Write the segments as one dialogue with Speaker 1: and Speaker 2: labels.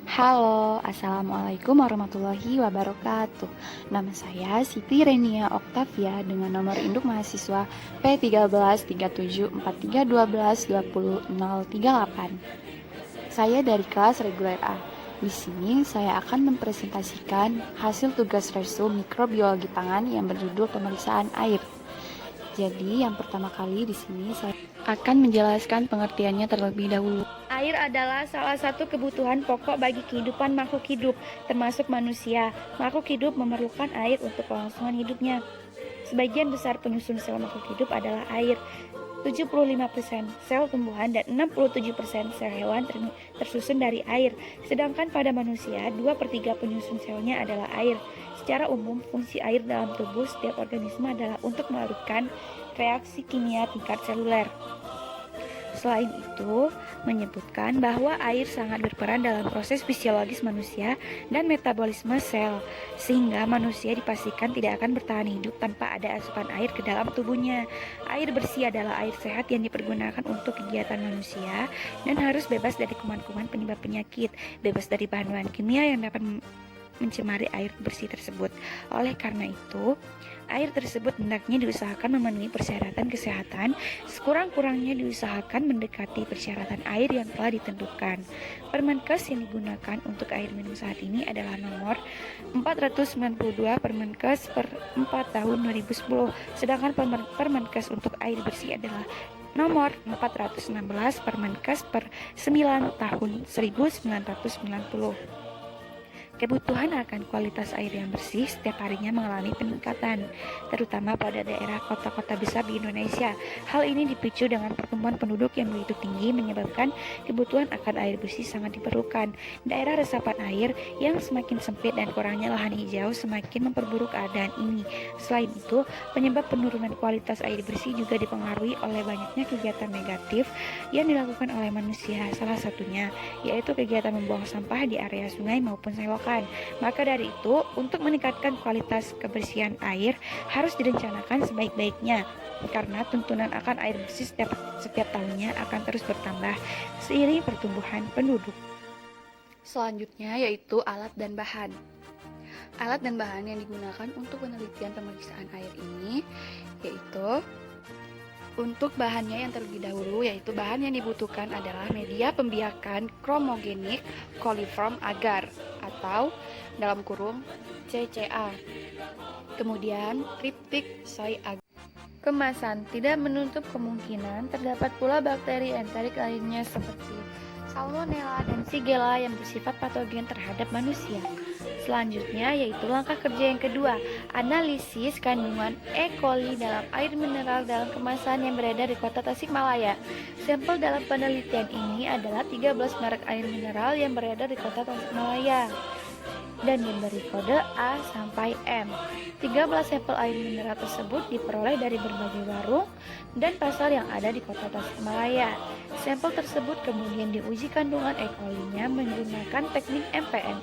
Speaker 1: Halo, Assalamualaikum warahmatullahi wabarakatuh. Nama saya Siti Renia Oktavia dengan nomor induk mahasiswa P133743122038. Saya dari kelas reguler A. Di sini saya akan mempresentasikan hasil tugas resul mikrobiologi pangan yang berjudul pemeriksaan air. Jadi, yang pertama kali di sini saya akan menjelaskan pengertiannya terlebih dahulu.
Speaker 2: Air adalah salah satu kebutuhan pokok bagi kehidupan makhluk hidup, termasuk manusia. Makhluk hidup memerlukan air untuk kelangsungan hidupnya. Sebagian besar penyusun sel makhluk hidup adalah air. 75% sel tumbuhan dan 67% sel hewan tersusun dari air. Sedangkan pada manusia, 2/3 penyusun selnya adalah air. Secara umum, fungsi air dalam tubuh setiap organisme adalah untuk melakukan reaksi kimia tingkat seluler. Selain itu, menyebutkan bahwa air sangat berperan dalam proses fisiologis manusia dan metabolisme sel, sehingga manusia dipastikan tidak akan bertahan hidup tanpa ada asupan air ke dalam tubuhnya. Air bersih adalah air sehat yang dipergunakan untuk kegiatan manusia dan harus bebas dari kuman-kuman penyebab penyakit, bebas dari bahan-bahan kimia yang dapat mencemari air bersih tersebut. Oleh karena itu, air tersebut hendaknya diusahakan memenuhi persyaratan kesehatan, sekurang-kurangnya diusahakan mendekati persyaratan air yang telah ditentukan. Permenkes yang digunakan untuk air minum saat ini adalah nomor 492 Permenkes per 4 tahun 2010, sedangkan Permenkes untuk air bersih adalah nomor 416 Permenkes per 9 tahun 1990. Kebutuhan akan kualitas air yang bersih setiap harinya mengalami peningkatan, terutama pada daerah kota-kota besar di Indonesia. Hal ini dipicu dengan pertumbuhan penduduk yang begitu tinggi menyebabkan kebutuhan akan air bersih sangat diperlukan. Daerah resapan air yang semakin sempit dan kurangnya lahan hijau semakin memperburuk keadaan ini. Selain itu, penyebab penurunan kualitas air bersih juga dipengaruhi oleh banyaknya kegiatan negatif yang dilakukan oleh manusia. Salah satunya yaitu kegiatan membuang sampah di area sungai maupun selokan. Maka dari itu, untuk meningkatkan kualitas kebersihan air harus direncanakan sebaik-baiknya, karena tuntunan akan air bersih setiap tahunnya akan terus bertambah seiring pertumbuhan penduduk.
Speaker 1: Selanjutnya yaitu alat dan bahan. Alat dan bahan yang digunakan untuk penelitian pemeriksaan air ini yaitu untuk bahannya yang terlebih dahulu, yaitu bahan yang dibutuhkan adalah media pembiakan kromogenik coliform agar atau dalam kurung CCA. Kemudian triptik soy agar. Kemasan tidak menutup kemungkinan terdapat pula bakteri enterik lainnya seperti Salmonella dan Shigella yang bersifat patogen terhadap manusia. Selanjutnya yaitu langkah kerja yang kedua, analisis kandungan E. coli dalam air mineral dalam kemasan yang beredar di kota Tasikmalaya. Sampel dalam penelitian ini adalah 13 merek air mineral yang beredar di kota Tasikmalaya dan diberi kode A sampai M. 13 sampel air mineral tersebut diperoleh dari berbagai warung dan pasar yang ada di kota Tasikmalaya. Sampel tersebut kemudian diuji kandungan E. coli-nya menggunakan teknik MPN.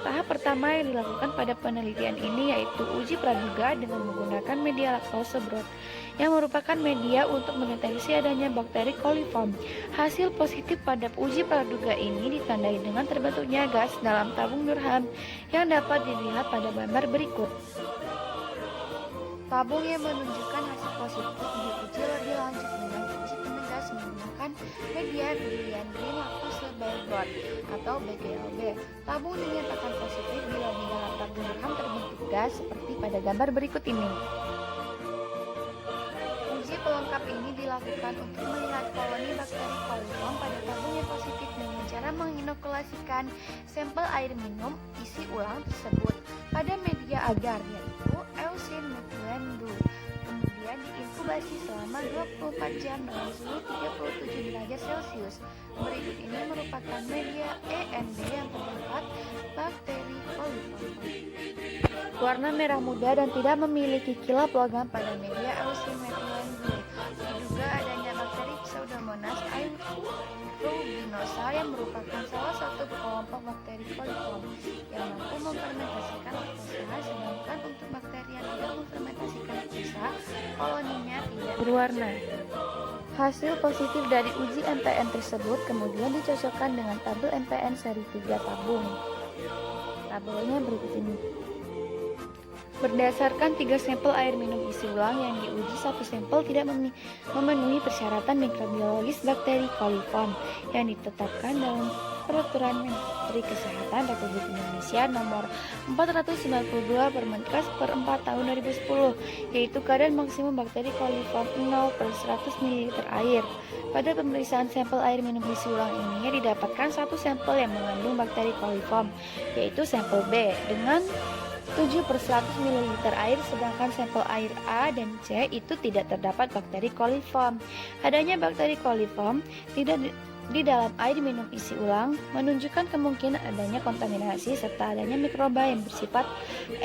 Speaker 1: Tahap pertama yang dilakukan pada penelitian ini yaitu uji praduga dengan menggunakan media laktose broth yang merupakan media untuk mendeteksi adanya bakteri coliform. Hasil positif pada uji praduga ini ditandai dengan terbentuknya gas dalam tabung Durham yang dapat dilihat pada gambar berikut. Tabung yang menunjukkan hasil positif diuji lebih lanjut dengan uji penegas menggunakan media Brilliant Green Lactose Bio Broth atau BGLB. Tabung dinyatakan positif bila di dalam tabung Durham terbentuk gas seperti pada gambar berikut ini. Uji pelengkap ini dilakukan untuk melihat koloni bakteri coliform pada tabung yang positif dengan cara menginokulasikan sampel air minum isi ulang tersebut pada media agar yaitu eusin methylene blue. Kemudian diinkubasi selama 24 jam dengan suhu 37 derajat Celcius. Berikut ini merupakan media END yang terdapat bakteri coliform. Warna merah muda dan tidak memiliki kilap logam pada media eusin methylene blue. Diduga adanya bakteri Pseudomonas aeruginosa yang merupakan salah satu kelompok bakteri coliform yang mampu memfermentasikan laktosa, sedangkan untuk bakteri yang tidak memfermentasikan laktosa, koloninya tidak berwarna.
Speaker 2: Hasil positif dari uji MPN tersebut kemudian dicocokkan dengan tabel MPN seri 3 tabung. Tabelnya berikut ini. Berdasarkan 3 sampel air minum isi ulang yang diuji, satu sampel tidak memenuhi persyaratan mikrobiologis bakteri coliform yang ditetapkan dalam Peraturan Menteri Kesehatan Republik Indonesia Nomor 492 Permenkes per 4 tahun 2010, yaitu kadar maksimum bakteri coliform 0 per 100 ml air. Pada pemeriksaan sampel air minum isi ulang ini didapatkan satu sampel yang mengandung bakteri coliform, yaitu sampel B dengan 7 per 100 ml air, sedangkan sampel air A dan C itu tidak terdapat bakteri coliform. Adanya bakteri coliform tidak di dalam air minum isi ulang menunjukkan kemungkinan adanya kontaminasi serta adanya mikroba yang bersifat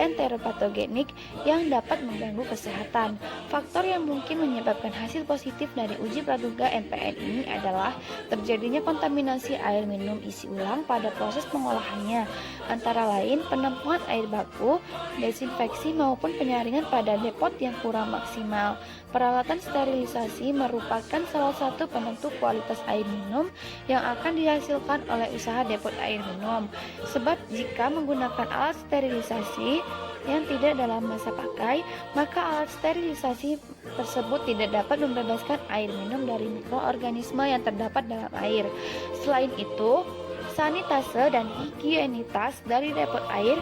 Speaker 2: enteropatogenik yang dapat mengganggu kesehatan. Faktor yang mungkin menyebabkan hasil positif dari uji praduga MPN ini adalah terjadinya kontaminasi air minum isi ulang pada proses pengolahannya, antara lain penampungan air baku, desinfeksi maupun penyaringan pada depot yang kurang maksimal. Peralatan sterilisasi merupakan salah satu penentu kualitas air minum yang akan dihasilkan oleh usaha depot air minum. Sebab jika menggunakan alat sterilisasi yang tidak dalam masa pakai, maka alat sterilisasi tersebut tidak dapat membebaskan air minum dari mikroorganisme yang terdapat dalam air. Selain itu, sanitase dan higienitas dari depot air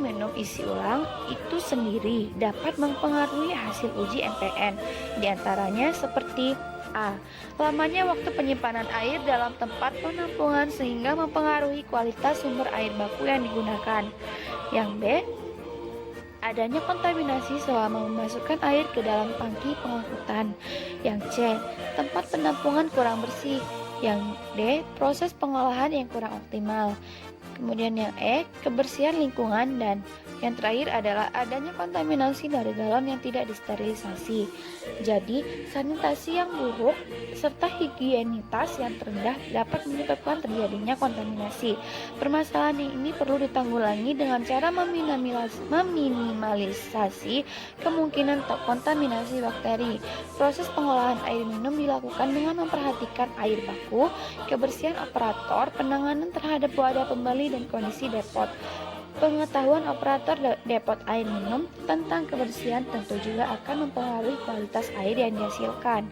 Speaker 2: minum isi ulang itu sendiri dapat mempengaruhi hasil uji MPN. Di antaranya seperti A. Lamanya waktu penyimpanan air dalam tempat penampungan sehingga mempengaruhi kualitas sumber air baku yang digunakan. Yang B. Adanya kontaminasi selama memasukkan air ke dalam tangki pengangkutan. Yang C. Tempat penampungan kurang bersih. Yang D. Proses pengolahan yang kurang optimal. Kemudian yang E. Kebersihan lingkungan. Dan yang terakhir adalah adanya kontaminasi dari dalam yang tidak disterilisasi. Jadi, sanitasi yang buruk serta higienitas yang rendah dapat menyebabkan terjadinya kontaminasi. Permasalahan ini perlu ditanggulangi dengan cara meminimalisasi kemungkinan kontaminasi bakteri. Proses pengolahan air minum dilakukan dengan memperhatikan air baku, kebersihan operator, penanganan terhadap wadah pembeli dan kondisi depot. Pengetahuan operator depot air minum tentang kebersihan tentu juga akan mempengaruhi kualitas air yang dihasilkan.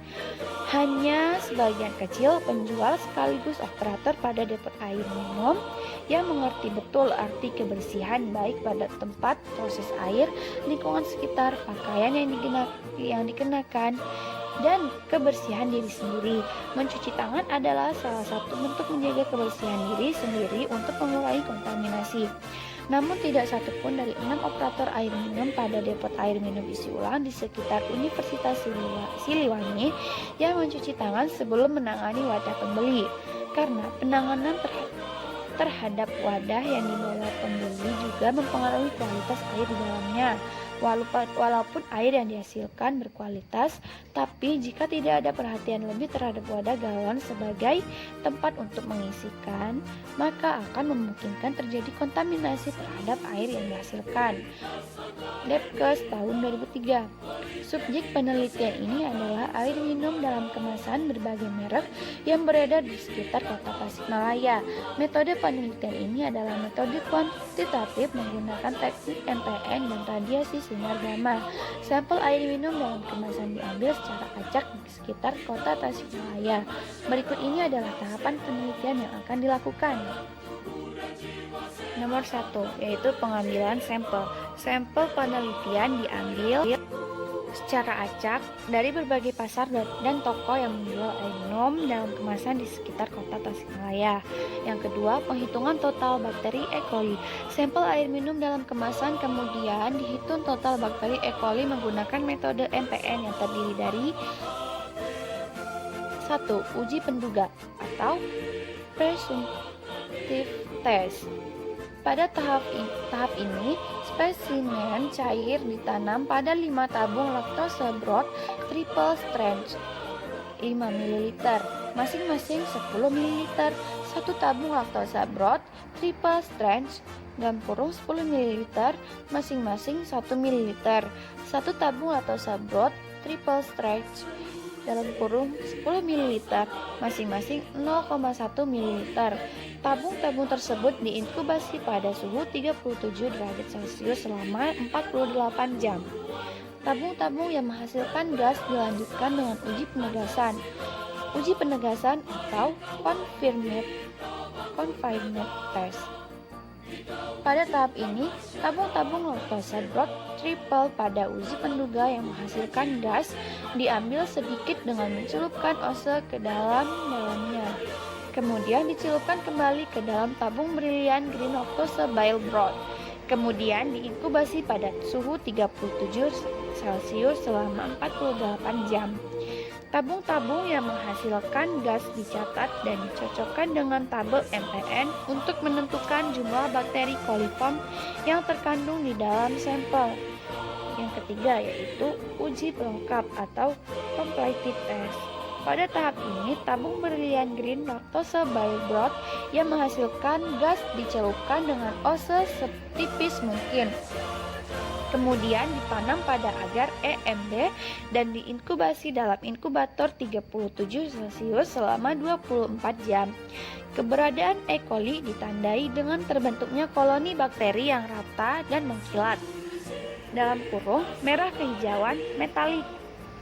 Speaker 2: Hanya sebagian kecil penjual sekaligus operator pada depot air minum yang mengerti betul arti kebersihan baik pada tempat proses air, lingkungan sekitar, pakaian yang dikenakan, dan kebersihan diri sendiri. Mencuci tangan adalah salah satu bentuk menjaga kebersihan diri sendiri untuk mengurangi kontaminasi. Namun tidak satupun dari 6 operator air minum pada depot air minum isi ulang di sekitar Universitas Siliwangi yang mencuci tangan sebelum menangani wadah pembeli. Karena penanganan terhadap wadah yang dibawa pembeli juga mempengaruhi kualitas air di dalamnya. Walaupun air yang dihasilkan berkualitas, tapi jika tidak ada perhatian lebih terhadap wadah galon sebagai tempat untuk mengisikan, maka akan memungkinkan terjadi kontaminasi terhadap air yang dihasilkan. Depkes tahun 2003. Subjek penelitian ini adalah air minum dalam kemasan berbagai merek yang beredar di sekitar kota Tasikmalaya. Metode penelitian ini adalah metode kuantitatif menggunakan teknik MPN dan radiasi sinar gamma. Sampel air minum dalam kemasan diambil secara acak di sekitar kota Tasikmalaya. Berikut ini adalah tahapan penelitian yang akan dilakukan. Nomor 1, yaitu pengambilan sampel. Sampel penelitian diambil secara acak dari berbagai pasar dan toko yang menjual air minum dalam kemasan di sekitar kota Tasikmalaya. Yang kedua, penghitungan total bakteri E. coli. Sampel air minum dalam kemasan kemudian dihitung total bakteri E. coli menggunakan metode MPN yang terdiri dari 1. Uji penduga atau presumptive test. Pada tahap ini, spesimen cair ditanam pada 5 tabung laktose broth triple strength 5 ml, masing-masing 10 ml, 1 tabung laktose broth triple strength dalam kurung 10 ml, masing-masing 1 ml, 1 tabung laktose broth triple strength dalam kurung 10 ml, masing-masing 0,1 ml. Tabung-tabung tersebut diinkubasi pada suhu 37 derajat Celcius selama 48 jam. Tabung-tabung yang menghasilkan gas dilanjutkan dengan uji penegasan. Uji penegasan atau confinement test. Pada tahap ini, tabung-tabung laktosa broth triple pada uji penduga yang menghasilkan gas diambil sedikit dengan mencelupkan ose ke dalamnya. Kemudian dicelupkan kembali ke dalam tabung brilian green lactose bile broth. Kemudian diinkubasi pada suhu 37 Celcius selama 48 jam. Tabung-tabung yang menghasilkan gas dicatat dan dicocokkan dengan tabel MPN untuk menentukan jumlah bakteri coliform yang terkandung di dalam sampel. Yang ketiga yaitu uji pelengkap atau completed test. Pada tahap ini, tabung berlian green lactose bile broth yang menghasilkan gas dicelupkan dengan ose setipis mungkin. Kemudian ditanam pada agar EMD dan diinkubasi dalam inkubator 37 Celcius selama 24 jam. Keberadaan E. coli ditandai dengan terbentuknya koloni bakteri yang rata dan mengkilat. Dalam kurung merah kehijauan metalik.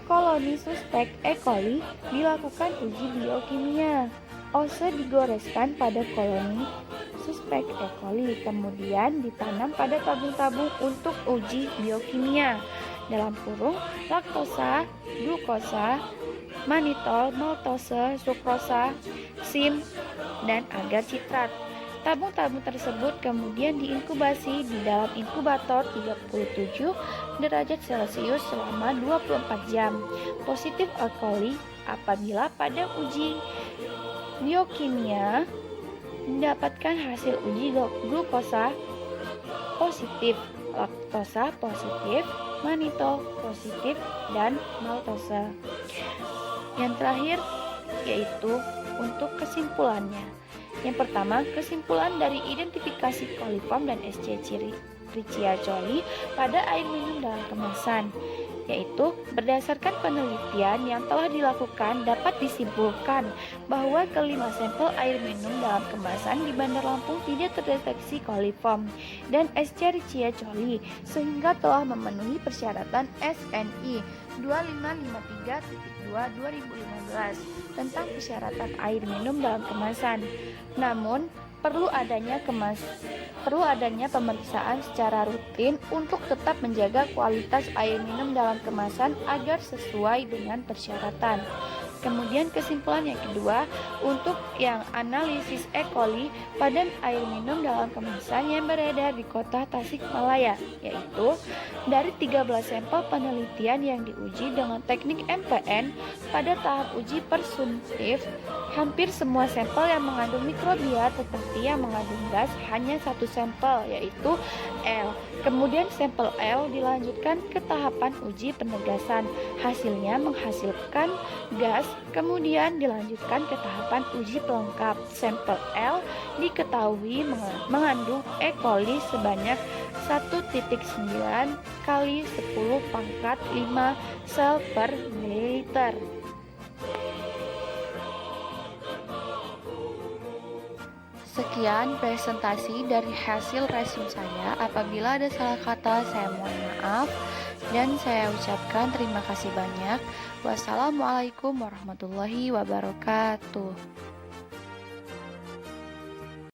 Speaker 2: Koloni suspek E. coli dilakukan uji biokimia. Ose digoreskan pada koloni suspek E. coli, kemudian ditanam pada tabung-tabung untuk uji biokimia. Dalam kurung laktosa, glukosa, manitol, maltose, sukrosa, sim, dan agar citrat. Tabung-tabung tersebut kemudian diinkubasi di dalam inkubator 37 derajat Celcius selama 24 jam. Positif E. coli apabila pada uji biokimia mendapatkan hasil uji glukosa positif, laktosa positif, manitol positif, dan maltose. Yang terakhir yaitu untuk kesimpulannya. Yang pertama, kesimpulan dari identifikasi coliform dan Escherichia coli pada air minum dalam kemasan, yaitu berdasarkan penelitian yang telah dilakukan dapat disimpulkan bahwa kelima sampel air minum dalam kemasan di Bandar Lampung tidak terdeteksi coliform dan Escherichia coli sehingga telah memenuhi persyaratan SNI 2553.2/2015 tentang persyaratan air minum dalam kemasan. Namun, perlu adanya pemeriksaan secara rutin untuk tetap menjaga kualitas air minum dalam kemasan agar sesuai dengan persyaratan. Kemudian kesimpulan yang kedua, untuk yang analisis E. coli pada air minum dalam kemasan yang beredar di kota Tasikmalaya, yaitu dari 13 sampel penelitian yang diuji dengan teknik MPN pada tahap uji presumptif, hampir semua sampel yang mengandung mikrobia tetapi yang mengandung gas hanya satu sampel, yaitu L. Kemudian sampel L dilanjutkan ke tahapan uji penegasan, hasilnya menghasilkan gas. Kemudian dilanjutkan ke tahapan uji pelengkap. Sampel L diketahui mengandung E. coli sebanyak 1,9 kali 10⁵ sel per mililiter.
Speaker 1: Sekian presentasi dari hasil resume saya. Apabila ada salah kata, saya mohon maaf dan saya ucapkan terima kasih banyak. Wassalamualaikum warahmatullahi wabarakatuh.